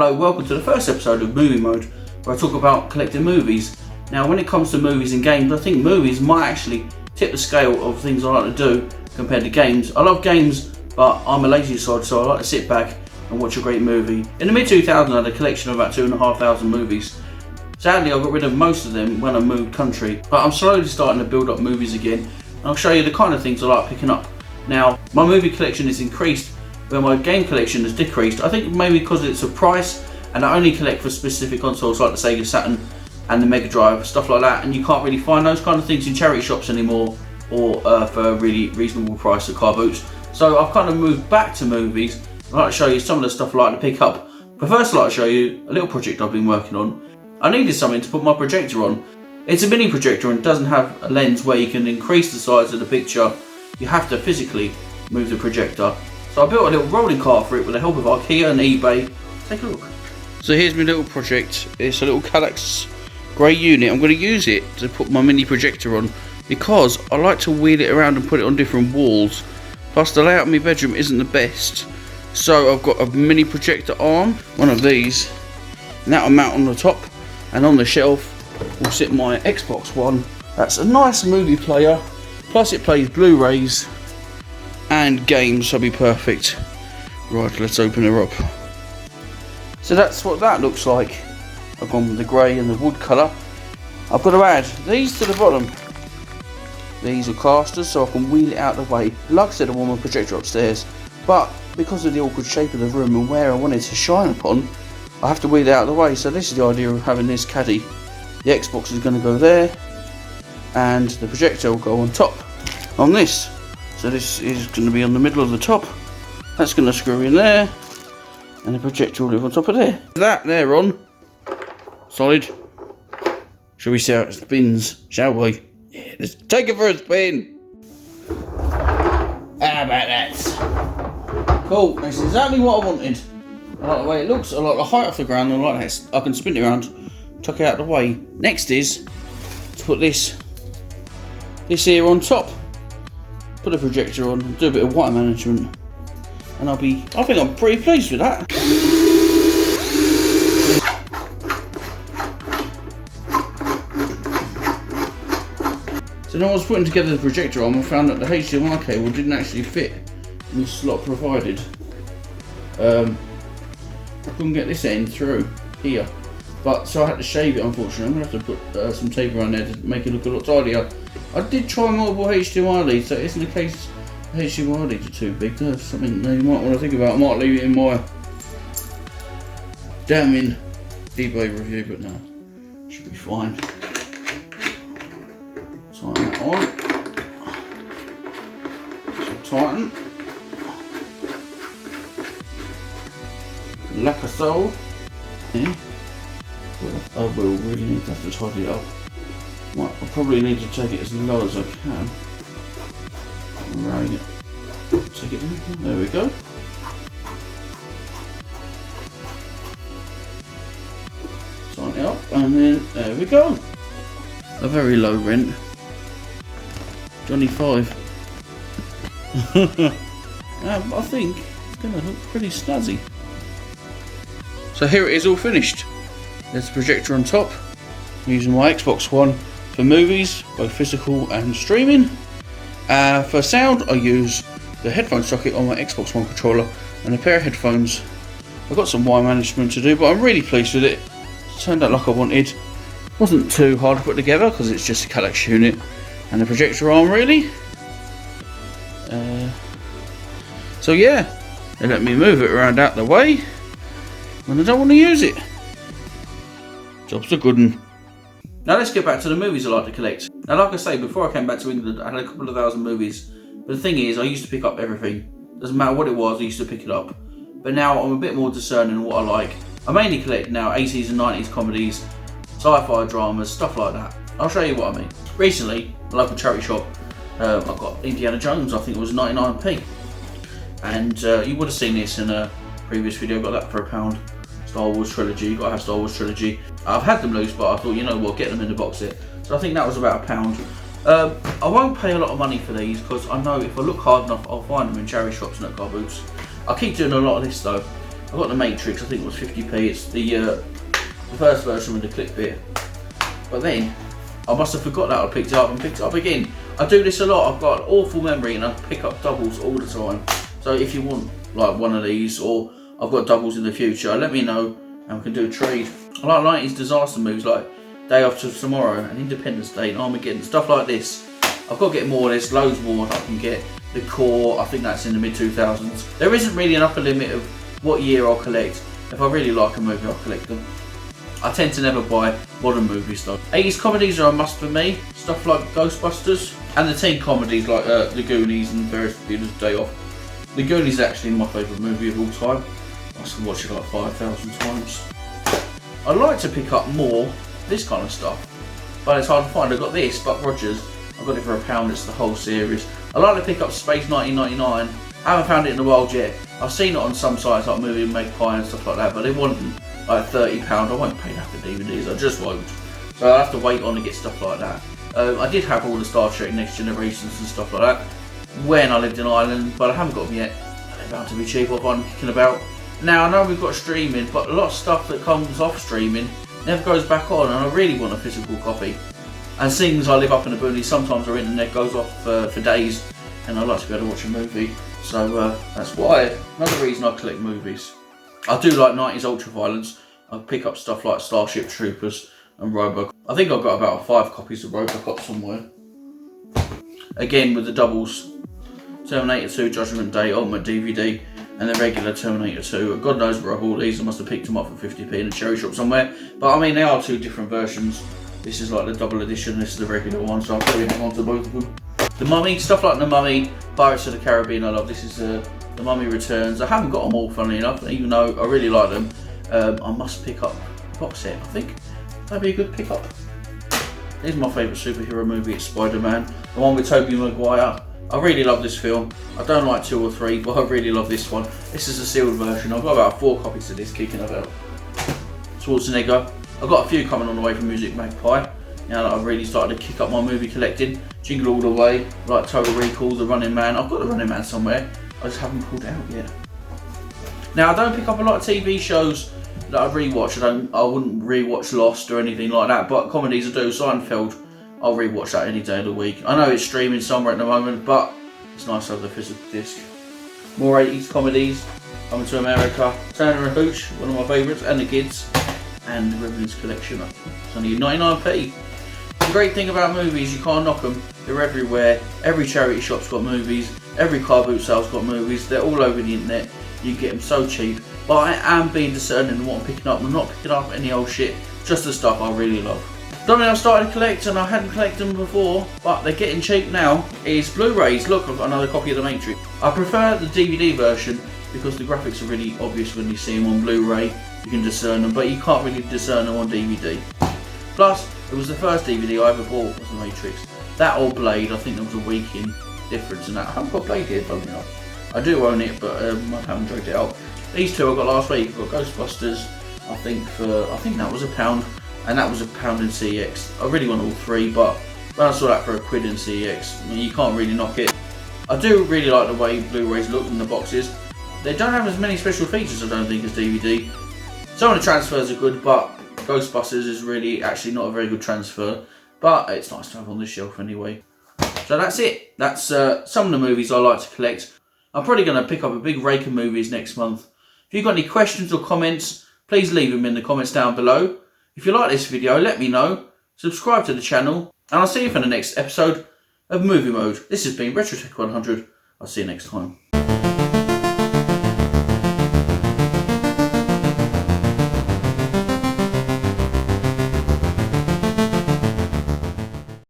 Hello, welcome to the first episode of Movie Mode, where I talk about collecting movies. Now, when it comes to movies and games, I think movies might actually tip the scale of things I like to do compared to games. I love games, but I'm a lazy sod, so I like to sit back and watch a great movie. In the mid-2000s, I had a collection of about 2,500 movies. Sadly, I got rid of most of them when I moved country, but I'm slowly starting to build up movies again, and I'll show you the kind of things I like picking up. Now, my movie collection has increased, where my game collection has decreased. I think maybe because it's a price, and I only collect for specific consoles like the Sega Saturn and the Mega Drive, stuff like that, and you can't really find those kind of things in charity shops anymore, or for a really reasonable price at car boots. So I've kind of moved back to movies. I'd like to show you some of the stuff I like to pick up. But first I'd like to show you a little project I've been working on. I needed something to put my projector on. It's a mini projector and doesn't have a lens where you can increase the size of the picture. You have to physically move the projector. So I built a little rolling cart for it with the help of IKEA and eBay. Take a look. So here's my little project. It's a little Kallax grey unit. I'm going to use it to put my mini projector on because I like to wheel it around and put it on different walls. Plus the layout of my bedroom isn't the best. So I've got a mini projector arm, one of these, and that'll mount on the top, and on the shelf will sit my Xbox One. That's a nice movie player, plus it plays Blu-rays and games, so it'll be perfect. Right, let's open her up. So that's what that looks like. I've gone with the grey and the wood colour. I've got to add these to the bottom. These are casters, so I can wheel it out of the way. Like I said, I want my projector upstairs, but because of the awkward shape of the room and where I want it to shine upon, I have to wheel it out of the way. So this is the idea of having this caddy. The Xbox is going to go there, and the projector will go on top on this. So this is going to be on the middle of the top. That's going to screw in there, and the projector will live on top of there. That there on solid. Shall we see how it spins? Shall we? Yeah, let's take it for a spin. How about that? Cool. That's exactly what I wanted. I like the way it looks. I like the height off the ground. I like that. I can spin it around, tuck it out of the way. Next is to put this here on top. Put a projector on, do a bit of wire management, and I think I'm pretty pleased with that. So when I was putting together the projector arm, I found that the HDMI cable didn't actually fit in the slot provided. I couldn't get this end through here, so I had to shave it. Unfortunately, I'm going to have to put some tape around there to make it look a lot tidier. I did try multiple HDMI leads, so it isn't the case the HDMI leads are too big. That's something that you might want to think about. I might leave it in my damning eBay review, but no, should be fine. Tighten that on. Tighten. Like a so. Yeah. I will really need to have to tidy it up. Well, I probably need to take it as low as I can. Right. Take it in. There we go. Tighten it up, and then there we go. A very low rent. Johnny 5. I think it's going to look pretty snazzy. So here it is all finished. There's the projector on top. I'm using my Xbox One for movies, both physical and streaming. For sound, I use the headphone socket on my Xbox One controller and a pair of headphones. I've got some wire management to do, but I'm really pleased with it. It turned out like I wanted. Wasn't too hard to put together because it's just a Kallax unit and the projector arm, really. So yeah, they let me move it around out the way when I don't want to use it. Job's a good one. Now let's get back to the movies I like to collect. Now, like I say, before I came back to England, I had a couple of thousand movies. But the thing is, I used to pick up everything. Doesn't matter what it was, I used to pick it up. But now I'm a bit more discerning in what I like. I mainly collect now 80s and 90s comedies, sci-fi dramas, stuff like that. I'll show you what I mean. Recently, a local charity shop, I got Indiana Jones. I think it was 99p. And you would have seen this in a previous video. Got that for £1. Star Wars trilogy. Got to have Star Wars trilogy. I've had them loose, but I thought, you know what, get them in the box set. So I think that was about £1. I won't pay a lot of money for these because I know if I look hard enough, I'll find them in charity shops and at car boots. I keep doing a lot of this though. I got the Matrix, I think it was 50p. It's the first version with the clip bit. But then I must have forgot that I picked it up and picked it up again. I do this a lot. I've got an awful memory and I pick up doubles all the time. So if you want like one of these, or I've got doubles in the future, let me know and we can do a trade. I like 90s disaster movies like Day After Tomorrow and Independence Day and Armageddon, stuff like this. I've got to get more. There's loads more I can get. The Core, I think that's in the mid 2000s. There isn't really an upper limit of what year I'll collect. If I really like a movie, I'll collect them. I tend to never buy modern movies though. 80s comedies are a must for me. Stuff like Ghostbusters and the teen comedies like The Goonies and Ferris Bueller's Day Off. The Goonies is actually my favourite movie of all time. I must have watched it like 5,000 times. I like to pick up more this kind of stuff, but it's hard to find. I got this, Buck Rogers. I got it for £1. It's the whole series. I like to pick up Space 1999. I haven't found it in the wild yet. I've seen it on some sites like Movie Magpie and stuff like that, but they want like £30. I won't pay that for DVDs. I just won't. So I have to wait on to get stuff like that. I did have all the Star Trek Next Generations and stuff like that when I lived in Ireland, but I haven't got them yet. They're bound to be cheap if I'm kicking about. Now I know we've got streaming, but a lot of stuff that comes off streaming never goes back on, and I really want a physical copy. And seeing as I live up in the boonies, sometimes our internet goes off for days, and I like to be able to watch a movie. So that's why. Another reason I collect movies. I do like 90s ultra-violence. I pick up stuff like Starship Troopers and Robocop. I think I've got about 5 copies of Robocop somewhere. Again with the doubles. Terminator 2, Judgment Day, Ultimate DVD, and the regular Terminator 2. God knows where I bought these. I must have picked them up for 50p in a cherry shop somewhere. But I mean, they are 2 different versions. This is like the double edition, this is the regular one, so I'll probably hang on to both of them. The Mummy, stuff like The Mummy, Pirates of the Caribbean I love. This is The Mummy Returns. I haven't got them all, funnily enough, even though I really like them. I must pick up a box set, I think. That'd be a good pick up. Here's my favourite superhero movie, it's Spider-Man. The one with Tobey Maguire. I really love this film. I don't like 2 or 3, but I really love this one. This is a sealed version. I've got about 4 copies of this kicking about. Schwarzenegger. I've got a few coming on the way from Music Magpie. Now that I've really started to kick up my movie collecting. Jingle All the Way, like Total Recall, The Running Man. I've got The Running Man somewhere. I just haven't pulled it out yet. Now I don't pick up a lot of TV shows that I rewatch. I wouldn't rewatch Lost or anything like that, but comedies I do. Seinfeld, I'll rewatch that any day of the week. I know it's streaming somewhere at the moment, but it's nice to have the physical disc. More 80s comedies, Coming to America, Turner and Hooch, one of my favourites, and The Kids, and the Revenant's Collection. It's only 99p. The great thing about movies, you can't knock them. They're everywhere. Every charity shop's got movies. Every car boot sale's got movies. They're all over the internet. You get them so cheap. But I am being discerning in what I'm picking up. I'm not picking up any old shit. Just the stuff I really love. Something I've started to collect, and I hadn't collected them before, but they're getting cheap now, is Blu-rays. Look, I've got another copy of The Matrix. I prefer the DVD version because the graphics are really obvious when you see them on Blu-ray. You can discern them, but you can't really discern them on DVD. Plus, it was the first DVD I ever bought was The Matrix. That or Blade, I think there was a week in difference in that. I haven't got Blade here, funnily enough. I do own it, but I haven't dragged it out. These 2 I got last week. I got Ghostbusters, I think that was £1, and that was £1 in CEX. I really want all 3, but when I saw that for £1 in CEX, I mean, you can't really knock it. I do really like the way Blu-rays look in the boxes. They don't have as many special features, I don't think, as DVD. Some of the transfers are good, but Ghostbusters is really actually not a very good transfer, but it's nice to have on the shelf anyway. So that's it. That's some of the movies I like to collect. I'm probably going to pick up a big rake of movies next month. If you've got any questions or comments, please leave them in the comments down below. If you like this video, let me know. Subscribe to the channel, and I'll see you for the next episode of Movie Mode. This has been RetroTech 100. I'll see you next time.